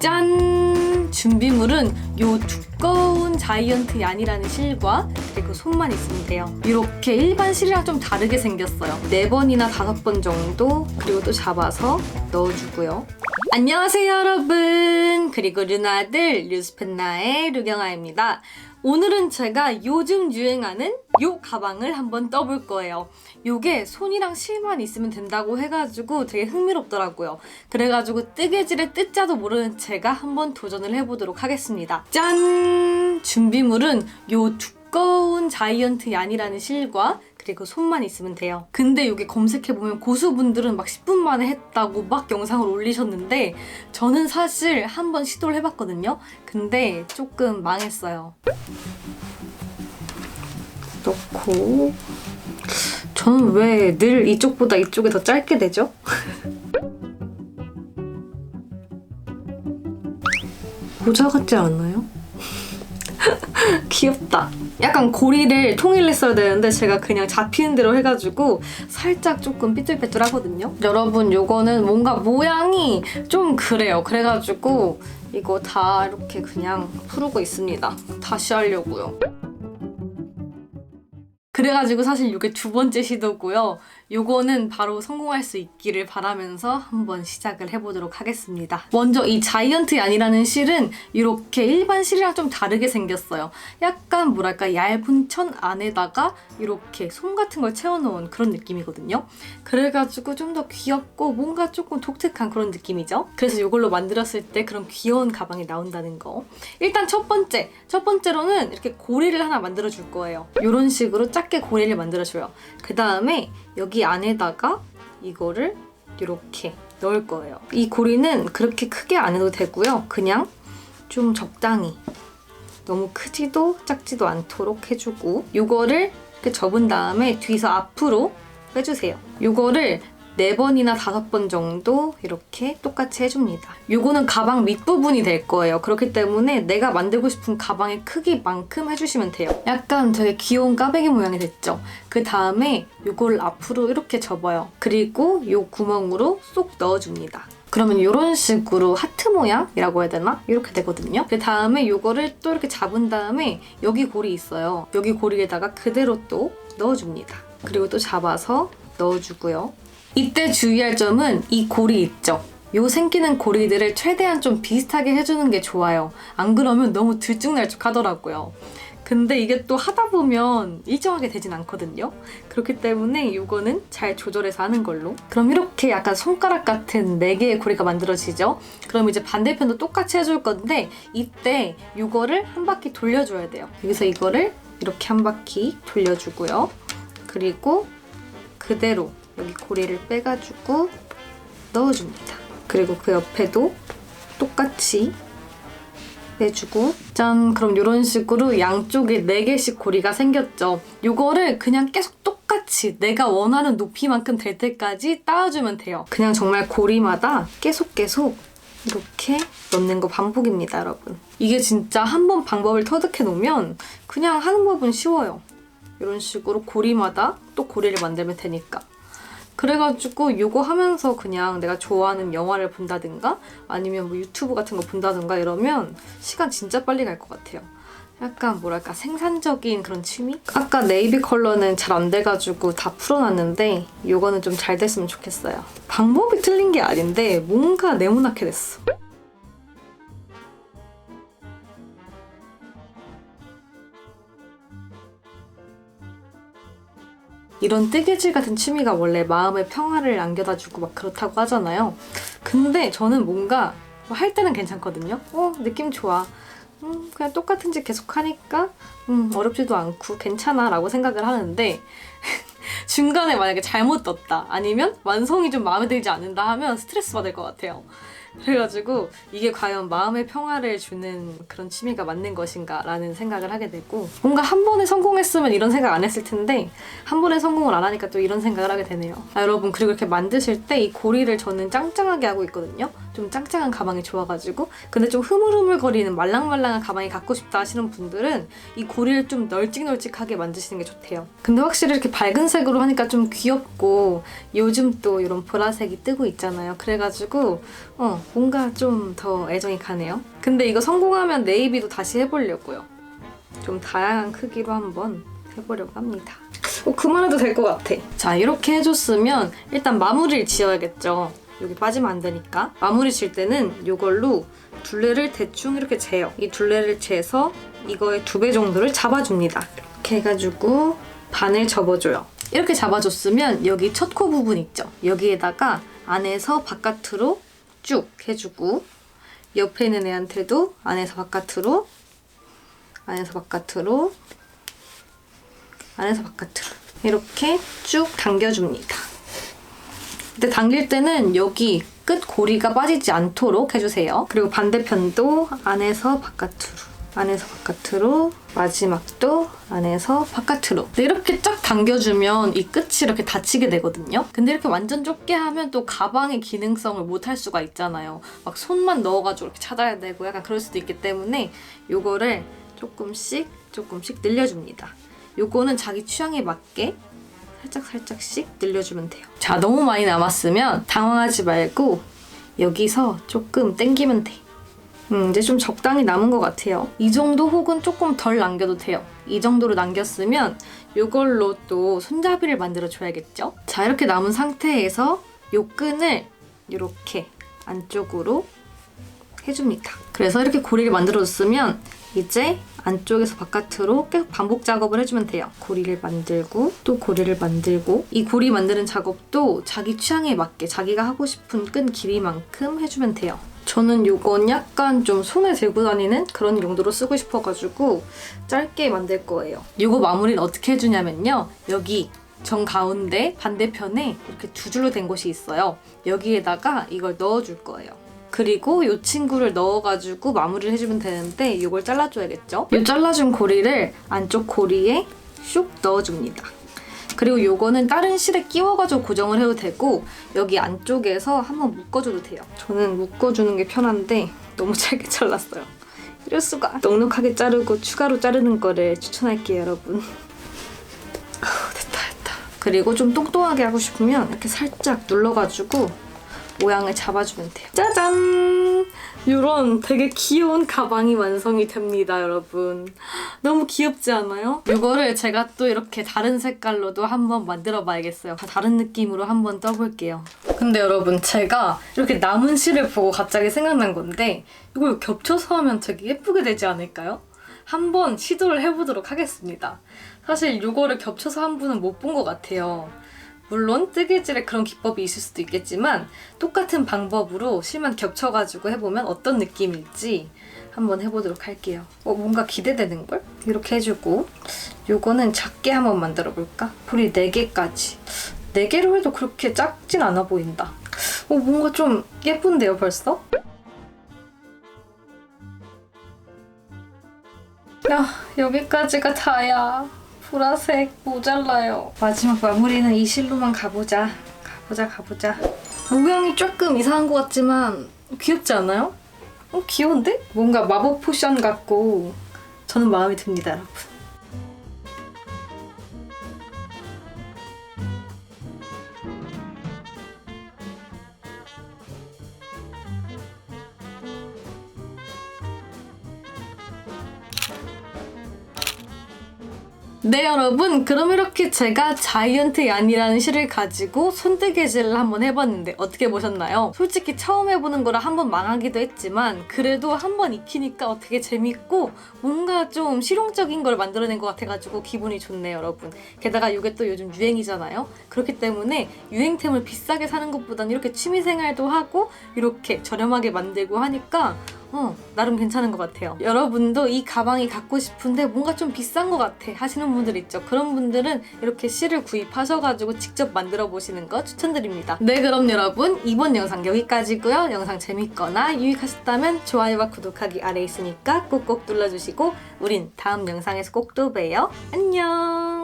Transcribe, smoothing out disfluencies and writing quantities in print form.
짠! 준비물은 요 두꺼운 자이언트 얀이라는 실과 그리고 손만 있으면 돼요. 이렇게 일반 실이랑 좀 다르게 생겼어요. 4번이나 5번 정도, 그리고 또 잡아서 넣어주고요. 안녕하세요 여러분, 그리고 르나들 류스펜나의 류경아입니다. 오늘은 제가 요즘 유행하는 요 가방을 한번 떠볼 거예요. 요게 손이랑 실만 있으면 된다고 해가지고 되게 흥미롭더라고요. 그래가지고 뜨개질의 뜻자도 모르는 제가 한번 도전을 해보도록 하겠습니다. 짠! 준비물은 요 두꺼운 자이언트 얀이라는 실과 그리고 손만 있으면 돼요. 근데 여기 검색해보면 고수분들은 막 10분 만에 했다고 막 영상을 올리셨는데 저는 사실 한번 시도를 해봤거든요. 근데 조금 망했어요. 넣고 저는 왜 늘 이쪽보다 이쪽이 더 짧게 되죠? 모자 같지 않아요? 귀엽다. 약간 고리를 통일했어야 되는데 제가 그냥 잡히는 대로 해가지고 살짝 조금 삐뚤빼뚤하거든요. 여러분 요거는 뭔가 모양이 좀 그래요. 그래가지고 이거 다 이렇게 그냥 풀고 있습니다. 다시 하려고요. 그래가지고 사실 이게 2번째 시도고요. 요거는 바로 성공할 수 있기를 바라면서 한번 시작을 해보도록 하겠습니다. 먼저 이 자이언트 얀이라는 실은 이렇게 일반 실이랑 좀 다르게 생겼어요. 약간 뭐랄까 얇은 천 안에다가 이렇게 솜 같은 걸 채워놓은 그런 느낌이거든요. 그래가지고 좀 더 귀엽고 뭔가 조금 독특한 그런 느낌이죠. 그래서 이걸로 만들었을 때 그런 귀여운 가방이 나온다는 거. 일단 첫 번째로는 이렇게 고리를 하나 만들어줄 거예요. 이런 식으로 작게 고리를 만들어줘요. 그 다음에 여기 안에다가 이거를 이렇게 넣을 거예요. 이 고리는 그렇게 크게 안 해도 되고요. 그냥 좀 적당히, 너무 크지도 작지도 않도록 해주고, 이거를 이렇게 접은 다음에 뒤에서 앞으로 빼주세요. 이거를 4번이나 5번 정도 이렇게 똑같이 해줍니다. 요거는 가방 밑부분이 될 거예요. 그렇기 때문에 내가 만들고 싶은 가방의 크기만큼 해주시면 돼요. 약간 되게 귀여운 까베기 모양이 됐죠? 그 다음에 요걸 앞으로 이렇게 접어요. 그리고 요 구멍으로 쏙 넣어줍니다. 그러면 이런 식으로 하트 모양이라고 해야 되나? 이렇게 되거든요. 그 다음에 요거를 또 이렇게 잡은 다음에 여기 고리 있어요. 여기 고리에다가 그대로 또 넣어줍니다. 그리고 또 잡아서 넣어주고요. 이때 주의할 점은 이 고리 있죠? 요 생기는 고리들을 최대한 좀 비슷하게 해주는 게 좋아요. 안 그러면 너무 들쭉날쭉하더라고요. 근데 이게 또 하다 보면 일정하게 되진 않거든요. 그렇기 때문에 이거는 잘 조절해서 하는 걸로. 그럼 이렇게 약간 손가락 같은 4개의 고리가 만들어지죠? 그럼 이제 반대편도 똑같이 해줄 건데 이때 이거를 한 바퀴 돌려줘야 돼요. 여기서 이거를 이렇게 한 바퀴 돌려주고요. 그리고 그대로 여기 고리를 빼가지고 넣어줍니다. 그리고 그 옆에도 똑같이 빼주고 짠! 그럼 이런 식으로 양쪽에 4개씩 고리가 생겼죠? 이거를 그냥 계속 똑같이 내가 원하는 높이만큼 될 때까지 따아주면 돼요. 그냥 정말 고리마다 계속 이렇게 넣는 거 반복입니다, 여러분. 이게 진짜 한번 방법을 터득해 놓으면 그냥 하는 법은 쉬워요. 이런 식으로 고리마다 또 고리를 만들면 되니까. 그래가지고 이거 하면서 그냥 내가 좋아하는 영화를 본다든가 아니면 뭐 유튜브 같은 거 본다든가 이러면 시간 진짜 빨리 갈 것 같아요. 약간 뭐랄까 생산적인 그런 취미? 아까 네이비 컬러는 잘 안 돼가지고 다 풀어놨는데 이거는 좀 잘 됐으면 좋겠어요. 방법이 틀린 게 아닌데 뭔가 네모나게 됐어. 이런 뜨개질 같은 취미가 원래 마음의 평화를 안겨다주고 막 그렇다고 하잖아요. 근데 저는 뭔가 할 때는 괜찮거든요. 느낌 좋아. 그냥 똑같은 짓 계속 하니까 어렵지도 않고 괜찮아 라고 생각을 하는데 중간에 만약에 잘못 떴다 아니면 완성이 좀 마음에 들지 않는다 하면 스트레스 받을 것 같아요. 그래가지고 이게 과연 마음의 평화를 주는 그런 취미가 맞는 것인가 라는 생각을 하게 되고, 뭔가 한 번에 성공했으면 이런 생각 안 했을 텐데 한 번에 성공을 안 하니까 또 이런 생각을 하게 되네요. 여러분, 그리고 이렇게 만드실 때 이 고리를 저는 짱짱하게 하고 있거든요. 좀 짱짱한 가방이 좋아가지고. 근데 좀 흐물흐물거리는 말랑말랑한 가방이 갖고 싶다 하시는 분들은 이 고리를 좀 널찍널찍하게 만드시는 게 좋대요. 근데 확실히 이렇게 밝은 색으로 하니까 좀 귀엽고 요즘 또 이런 보라색이 뜨고 있잖아요. 그래가지고 뭔가 좀 더 애정이 가네요. 근데 이거 성공하면 네이비도 다시 해보려고요. 좀 다양한 크기로 한번 해보려고 합니다. 그만해도 될 것 같아. 자, 이렇게 해줬으면 일단 마무리를 지어야겠죠. 여기 빠지면 안 되니까. 마무리 질 때는 이걸로 둘레를 대충 이렇게 재요. 이 둘레를 재서 이거의 2배 정도를 잡아줍니다. 이렇게 해가지고 반을 접어줘요. 이렇게 잡아줬으면 여기 첫 코 부분 있죠? 여기에다가 안에서 바깥으로 쭉 해주고, 옆에 있는 애한테도 안에서 바깥으로, 안에서 바깥으로, 안에서 바깥으로 이렇게 쭉 당겨줍니다. 근데 당길 때는 여기 끝 고리가 빠지지 않도록 해주세요. 그리고 반대편도 안에서 바깥으로, 안에서 바깥으로, 마지막도 안에서 바깥으로. 이렇게 쫙 당겨주면 이 끝이 이렇게 닫히게 되거든요. 근데 이렇게 완전 좁게 하면 또 가방의 기능성을 못 할 수가 있잖아요. 막 손만 넣어가지고 이렇게 찾아야 되고 약간 그럴 수도 있기 때문에 요거를 조금씩 늘려줍니다. 요거는 자기 취향에 맞게 살짝씩 늘려주면 돼요. 자, 너무 많이 남았으면 당황하지 말고 여기서 조금 당기면 돼. 이제 좀 적당히 남은 것 같아요. 이 정도 혹은 조금 덜 남겨도 돼요. 이 정도로 남겼으면 이걸로 또 손잡이를 만들어 줘야겠죠? 자, 이렇게 남은 상태에서 이 끈을 이렇게 안쪽으로 해줍니다. 그래서 이렇게 고리를 만들어줬으면 이제 안쪽에서 바깥으로 계속 반복 작업을 해주면 돼요. 고리를 만들고 또 고리를 만들고, 이 고리 만드는 작업도 자기 취향에 맞게 자기가 하고 싶은 끈 길이만큼 해주면 돼요. 저는 이건 약간 좀 손에 들고 다니는 그런 용도로 쓰고 싶어가지고 짧게 만들 거예요. 이거 마무리는 어떻게 해주냐면요. 여기 정가운데 반대편에 이렇게 2줄로 된 곳이 있어요. 여기에다가 이걸 넣어줄 거예요. 그리고 이 친구를 넣어가지고 마무리를 해주면 되는데 이걸 잘라줘야겠죠? 이 잘라준 고리를 안쪽 고리에 슉 넣어줍니다. 그리고 이거는 다른 실에 끼워가지고 고정을 해도 되고 여기 안쪽에서 한번 묶어줘도 돼요. 저는 묶어주는 게 편한데 너무 짧게 잘랐어요. 이럴 수가. 넉넉하게 자르고 추가로 자르는 거를 추천할게요, 여러분. 됐다. 그리고 좀 뚱뚱하게 하고 싶으면 이렇게 살짝 눌러가지고 모양을 잡아주면 돼요. 짜잔! 이런 되게 귀여운 가방이 완성이 됩니다, 여러분. 너무 귀엽지 않아요? 이거를 제가 또 이렇게 다른 색깔로도 한번 만들어 봐야겠어요. 다른 느낌으로 한번 떠볼게요. 근데 여러분, 제가 이렇게 남은 실을 보고 갑자기 생각난 건데 이걸 겹쳐서 하면 되게 예쁘게 되지 않을까요? 한번 시도를 해보도록 하겠습니다. 사실 이거를 겹쳐서 한 분은 못 본 것 같아요. 물론 뜨개질에 그런 기법이 있을 수도 있겠지만 똑같은 방법으로 실만 겹쳐가지고 해보면 어떤 느낌일지 한번 해보도록 할게요. 뭔가 기대되는걸? 이렇게 해주고 요거는 작게 한번 만들어볼까? 고리 4개까지. 4개로 해도 그렇게 작진 않아 보인다. 뭔가 좀 예쁜데요, 벌써? 야, 여기까지가 다야. 보라색 모자라요. 마지막 마무리는 이 실로만 가보자. 모양이 조금 이상한 것 같지만 귀엽지 않아요? 귀여운데? 뭔가 마법 포션 같고 저는 마음에 듭니다, 여러분. 네, 여러분, 그럼 이렇게 제가 자이언트 얀이라는 실을 가지고 손뜨개질을 한번 해봤는데 어떻게 보셨나요? 솔직히 처음 해보는 거라 한번 망하기도 했지만 그래도 한번 익히니까 되게 재밌고 뭔가 좀 실용적인 걸 만들어낸 것 같아가지고 기분이 좋네요, 여러분. 게다가 이게 또 요즘 유행이잖아요? 그렇기 때문에 유행템을 비싸게 사는 것보다는 이렇게 취미생활도 하고 이렇게 저렴하게 만들고 하니까 나름 괜찮은 것 같아요. 여러분도 이 가방이 갖고 싶은데 뭔가 좀 비싼 것 같아 하시는 분들 있죠. 그런 분들은 이렇게 실을 구입하셔가지고 직접 만들어 보시는 거 추천드립니다. 네, 그럼 여러분 이번 영상 여기까지고요. 영상 재밌거나 유익하셨다면 좋아요와 구독하기 아래에 있으니까 꼭꼭 눌러주시고 우린 다음 영상에서 꼭 또 봬요. 안녕!